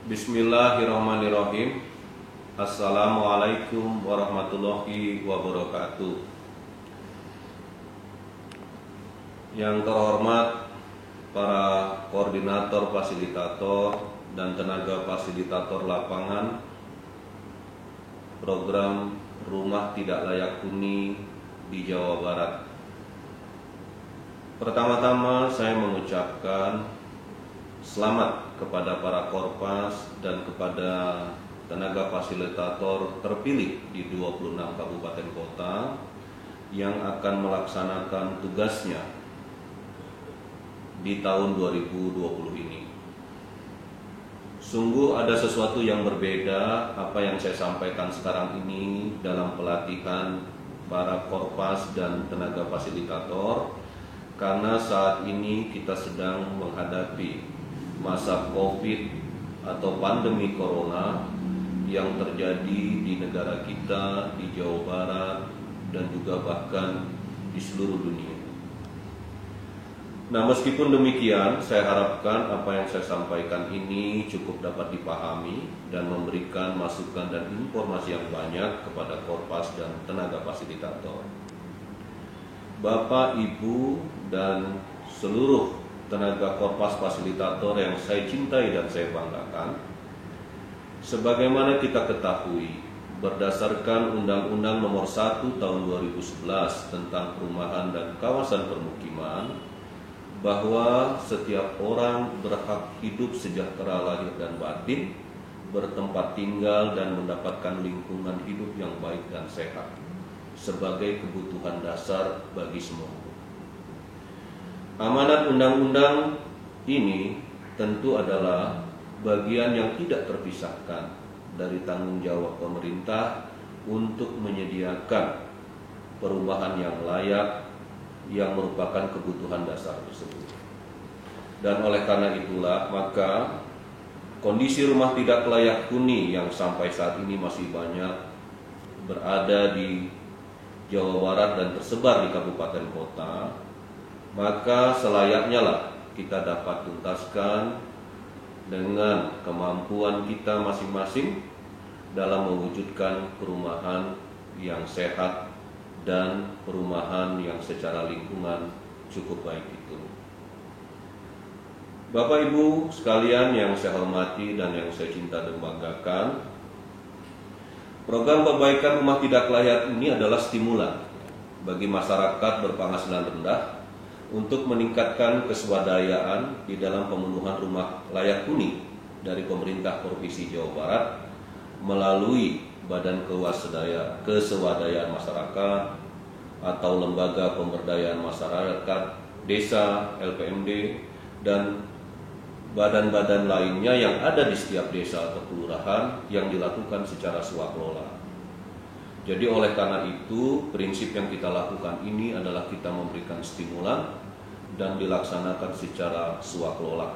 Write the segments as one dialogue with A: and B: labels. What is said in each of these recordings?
A: Bismillahirrahmanirrahim. Assalamualaikum warahmatullahi wabarakatuh. Yang terhormat para koordinator, fasilitator, dan tenaga fasilitator lapangan program Rumah Tidak Layak Huni di Jawa Barat. Pertama-tama saya mengucapkan selamat kepada para korpas dan kepada tenaga fasilitator terpilih di 26 kabupaten kota yang akan melaksanakan tugasnya di tahun 2020 ini. Sungguh ada sesuatu yang berbeda apa yang saya sampaikan sekarang ini dalam pelatihan para korpas dan tenaga fasilitator, karena saat ini kita sedang menghadapi masa COVID atau pandemi Corona yang terjadi di negara kita, di Jawa Barat, dan juga bahkan di seluruh dunia. Nah, meskipun demikian, saya harapkan apa yang saya sampaikan ini cukup dapat dipahami dan memberikan masukan dan informasi yang banyak kepada korpas dan tenaga fasilitator. Bapak, Ibu, dan seluruh tenaga korpas fasilitator yang saya cintai dan saya banggakan, sebagaimana kita ketahui berdasarkan Undang-Undang Nomor 1 Tahun 2011 tentang Perumahan dan Kawasan Permukiman, bahwa setiap orang berhak hidup sejahtera lahir dan batin, bertempat tinggal dan mendapatkan lingkungan hidup yang baik dan sehat sebagai kebutuhan dasar bagi semua. Amanat undang-undang ini tentu adalah bagian yang tidak terpisahkan dari tanggung jawab pemerintah untuk menyediakan perumahan yang layak yang merupakan kebutuhan dasar tersebut. Dan oleh karena itulah maka kondisi rumah tidak layak huni yang sampai saat ini masih banyak berada di Jawa Barat dan tersebar di kabupaten kota, maka selayaknya lah kita dapat tuntaskan dengan kemampuan kita masing-masing dalam mewujudkan perumahan yang sehat dan perumahan yang secara lingkungan cukup baik itu. Bapak Ibu sekalian yang saya hormati dan yang saya cinta dan banggakan, program perbaikan rumah tidak layak ini adalah stimulan bagi masyarakat berpenghasilan rendah untuk meningkatkan keswadayaan di dalam pemenuhan rumah layak huni dari pemerintah Provinsi Jawa Barat melalui Badan Kesewadayaan Masyarakat atau Lembaga Pemberdayaan Masyarakat Desa LPMD dan badan-badan lainnya yang ada di setiap desa atau kelurahan yang dilakukan secara swakelola. Jadi oleh karena itu prinsip yang kita lakukan ini adalah kita memberikan stimulan dan dilaksanakan secara swakelola.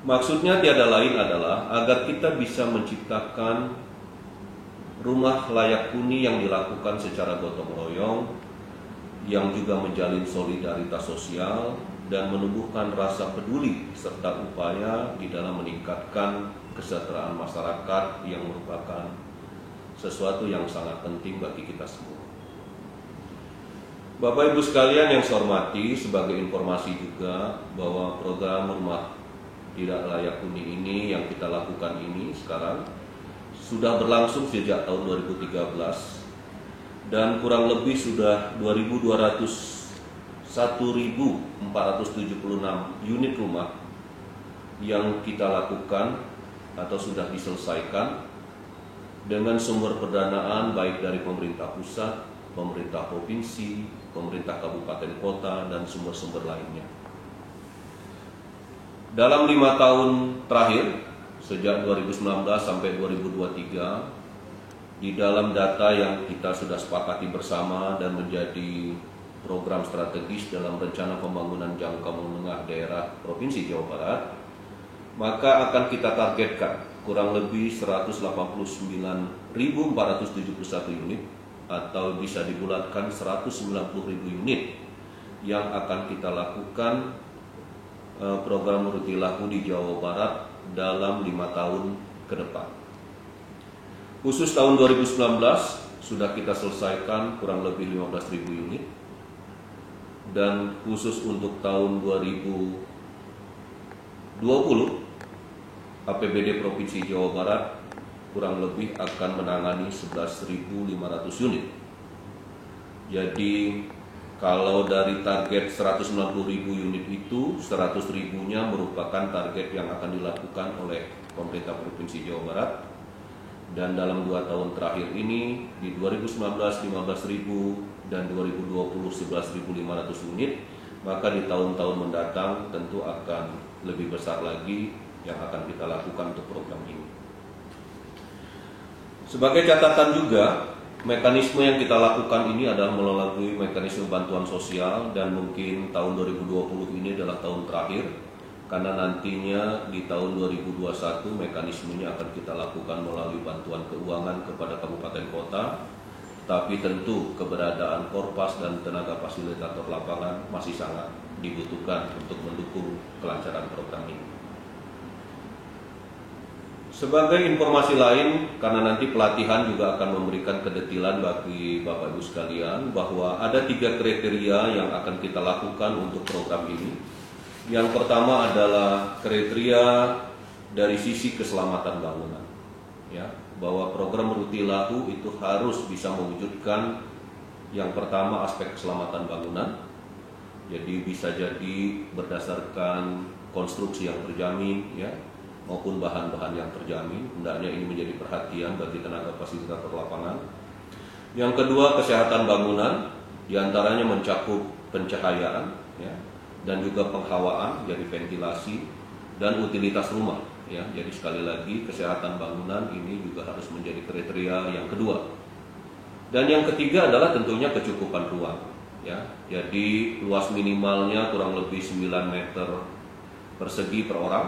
A: Maksudnya tiada lain adalah agar kita bisa menciptakan rumah layak huni yang dilakukan secara gotong royong, yang juga menjalin solidaritas sosial dan menumbuhkan rasa peduli serta upaya di dalam meningkatkan kesejahteraan masyarakat yang merupakan sesuatu yang sangat penting bagi kita semua. Bapak Ibu sekalian yang saya hormati, sebagai informasi juga bahwa program Rumah Tidak Layak Huni ini yang kita lakukan ini sekarang sudah berlangsung sejak tahun 2013 dan kurang lebih sudah 1.476 unit rumah yang kita lakukan atau sudah diselesaikan dengan sumber pendanaan baik dari pemerintah pusat, pemerintah provinsi, pemerintah kabupaten kota, dan sumber-sumber lainnya. Dalam 5 tahun terakhir, sejak 2019 sampai 2023, di dalam data yang kita sudah sepakati bersama dan menjadi program strategis dalam rencana pembangunan jangka menengah daerah Provinsi Jawa Barat, maka akan kita targetkan kurang lebih 189.471 unit atau bisa dibulatkan 190.000 unit yang akan kita lakukan program Rutilahu di Jawa Barat dalam 5 tahun ke depan. Khusus tahun 2019 sudah kita selesaikan kurang lebih 15.000 unit, dan khusus untuk tahun 2020 APBD Provinsi Jawa Barat kurang lebih akan menangani 11.500 unit. Jadi kalau dari target 190.000 unit itu, 100.000-nya merupakan target yang akan dilakukan oleh pemerintah Provinsi Jawa Barat. Dan dalam 2 tahun terakhir ini, di 2019 15.000 dan 2020 11.500 unit, maka di tahun-tahun mendatang tentu akan lebih besar lagi yang akan kita lakukan untuk program ini. Sebagai catatan juga, mekanisme yang kita lakukan ini adalah melalui mekanisme bantuan sosial, dan mungkin tahun 2020 ini adalah tahun terakhir, karena nantinya di tahun 2021 mekanismenya akan kita lakukan melalui bantuan keuangan kepada kabupaten kota, tapi tentu keberadaan Korpas dan tenaga fasilitator lapangan masih sangat dibutuhkan untuk mendukung kelancaran program ini. Sebagai informasi lain, karena nanti pelatihan juga akan memberikan kedetilan bagi Bapak Ibu sekalian, bahwa ada 3 kriteria yang akan kita lakukan untuk program ini. Yang pertama adalah kriteria dari sisi keselamatan bangunan, ya, bahwa program Rutilahu itu harus bisa mewujudkan yang pertama aspek keselamatan bangunan. Jadi bisa jadi berdasarkan konstruksi yang terjamin, ya, maupun bahan-bahan yang terjamin. Hendaknya ini menjadi perhatian bagi tenaga fasilitator lapangan. Yang kedua, kesehatan bangunan, diantaranya mencakup pencahayaan, ya, dan juga penghawaan, jadi ventilasi, dan utilitas rumah, ya. Jadi sekali lagi, kesehatan bangunan ini juga harus menjadi kriteria yang kedua. Dan yang ketiga adalah tentunya kecukupan ruang, ya. Jadi luas minimalnya kurang lebih 9 meter persegi per orang.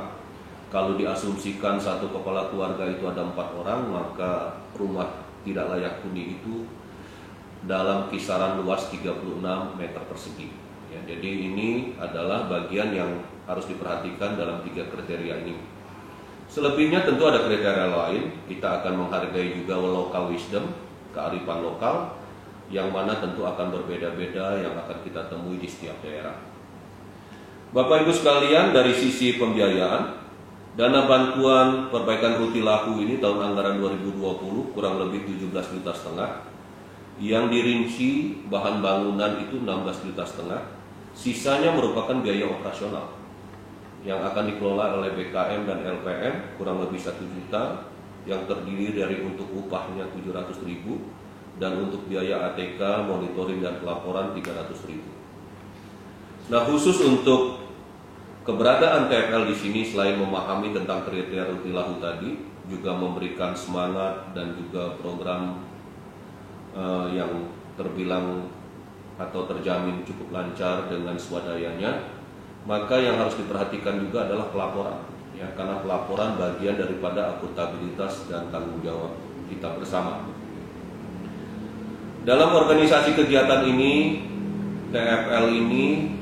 A: Kalau diasumsikan satu kepala keluarga itu ada 4 orang, maka rumah tidak layak huni itu dalam kisaran luas 36 meter persegi. Ya, jadi ini adalah bagian yang harus diperhatikan dalam 3 kriteria ini. Selebihnya tentu ada kriteria lain. Kita akan menghargai juga local wisdom, kearifan lokal, yang mana tentu akan berbeda-beda yang akan kita temui di setiap daerah. Bapak Ibu sekalian, dari sisi pembiayaan, dana bantuan perbaikan Rutilahu ini tahun anggaran 2020 kurang lebih 17,5 juta, yang dirinci bahan bangunan itu 16,5 juta. Sisanya merupakan biaya operasional yang akan dikelola oleh BKM dan LPM kurang lebih 1 juta, yang terdiri dari untuk upahnya 700.000 dan untuk biaya ATK, monitoring dan pelaporan 300.000. Nah, khusus untuk keberadaan TFL di sini, selain memahami tentang kriteria Rutilahu tadi, juga memberikan semangat dan juga program yang terbilang atau terjamin cukup lancar dengan swadayanya. Maka yang harus diperhatikan juga adalah pelaporan, ya, karena pelaporan bagian daripada akuntabilitas dan tanggung jawab kita bersama. Dalam organisasi kegiatan ini, TFL ini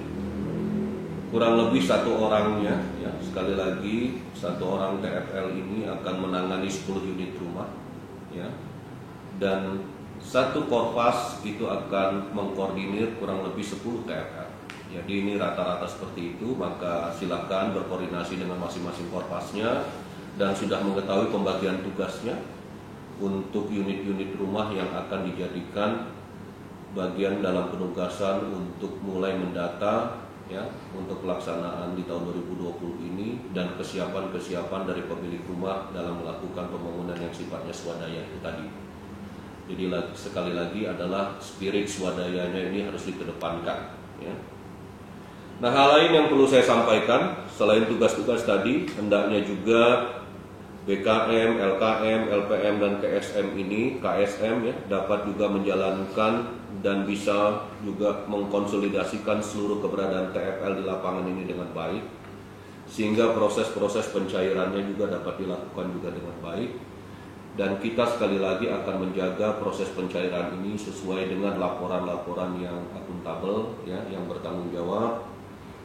A: kurang lebih 1 orangnya, ya, sekali lagi 1 orang TFL ini akan menangani 10 unit rumah, ya, dan 1 Korpas itu akan mengkoordinir kurang lebih 10 TFL. Jadi ini rata-rata seperti itu. Maka silakan berkoordinasi dengan masing-masing Korpasnya dan sudah mengetahui pembagian tugasnya untuk unit-unit rumah yang akan dijadikan bagian dalam penugasan untuk mulai mendata, ya, untuk pelaksanaan di tahun 2020 ini, dan kesiapan-kesiapan dari pemilik rumah dalam melakukan pembangunan yang sifatnya swadaya itu tadi. Jadi sekali lagi adalah spirit swadayanya ini harus dikedepankan, ya. Nah, hal lain yang perlu saya sampaikan selain tugas-tugas tadi, hendaknya juga BKM, LKM, LPM dan KSM ini, ya, dapat juga menjalankan dan bisa juga mengkonsolidasikan seluruh keberadaan TFL di lapangan ini dengan baik, sehingga proses-proses pencairannya juga dapat dilakukan juga dengan baik. Dan kita sekali lagi akan menjaga proses pencairan ini sesuai dengan laporan-laporan yang akuntabel, ya, yang bertanggung jawab,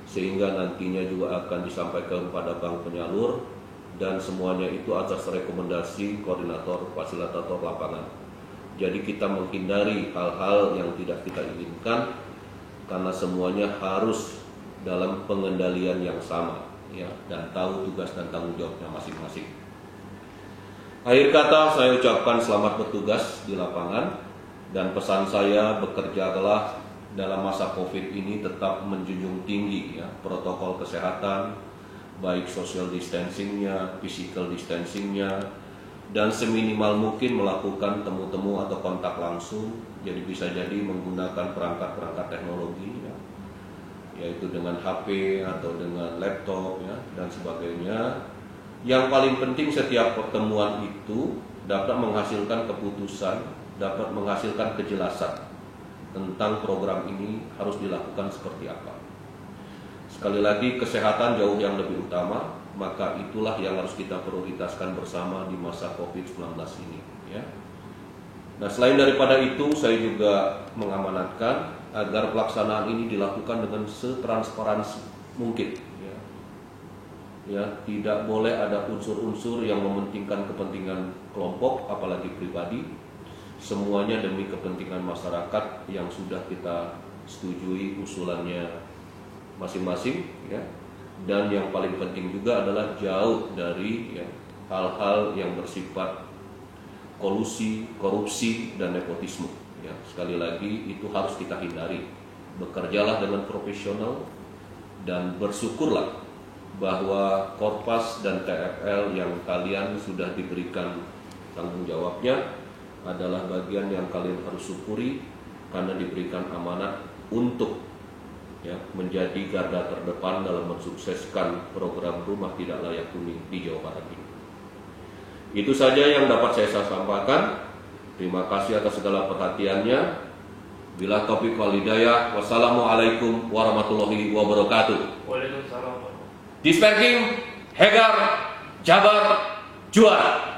A: sehingga nantinya juga akan disampaikan kepada bank penyalur dan semuanya itu atas rekomendasi koordinator fasilitator lapangan. Jadi kita menghindari hal-hal yang tidak kita inginkan karena semuanya harus dalam pengendalian yang sama, ya, dan tahu tugas dan tanggung jawabnya masing-masing. Akhir kata saya ucapkan selamat bertugas di lapangan, dan pesan saya bekerjalah dalam masa COVID ini tetap menjunjung tinggi, ya, protokol kesehatan, baik social distancingnya, physical distancingnya, dan seminimal mungkin melakukan temu-temu atau kontak langsung. Jadi bisa jadi menggunakan perangkat-perangkat teknologi, ya, yaitu dengan HP atau dengan laptop, ya, dan sebagainya. Yang paling penting setiap pertemuan itu dapat menghasilkan keputusan, dapat menghasilkan kejelasan tentang program ini harus dilakukan seperti apa. Sekali lagi, kesehatan jauh yang lebih utama, maka itulah yang harus kita prioritaskan bersama di masa COVID-19 ini, ya. Nah, selain daripada itu, saya juga mengamanatkan agar pelaksanaan ini dilakukan dengan setransparansi mungkin, ya. Ya, tidak boleh ada unsur-unsur yang mementingkan kepentingan kelompok, apalagi pribadi. Semuanya demi kepentingan masyarakat yang sudah kita setujui usulannya masing-masing, ya. Dan yang paling penting juga adalah jauh dari, ya, hal-hal yang bersifat kolusi, korupsi, dan nepotisme, ya. Sekali lagi itu harus kita hindari. Bekerjalah dengan profesional dan bersyukurlah bahwa Korpas dan TFL yang kalian sudah diberikan tanggung jawabnya adalah bagian yang kalian harus syukuri karena diberikan amanat untuk, ya, menjadi garda terdepan dalam mensukseskan program rumah tidak layak huni di Jawa Barat ini. Itu saja yang dapat saya sampaikan. Terima kasih atas segala perhatiannya. Bila taufiq wal hidayah. Wassalamualaikum warahmatullahi wabarakatuh.
B: Waalaikumsalam.
A: Disperking, Hegar, Jabar, Juara.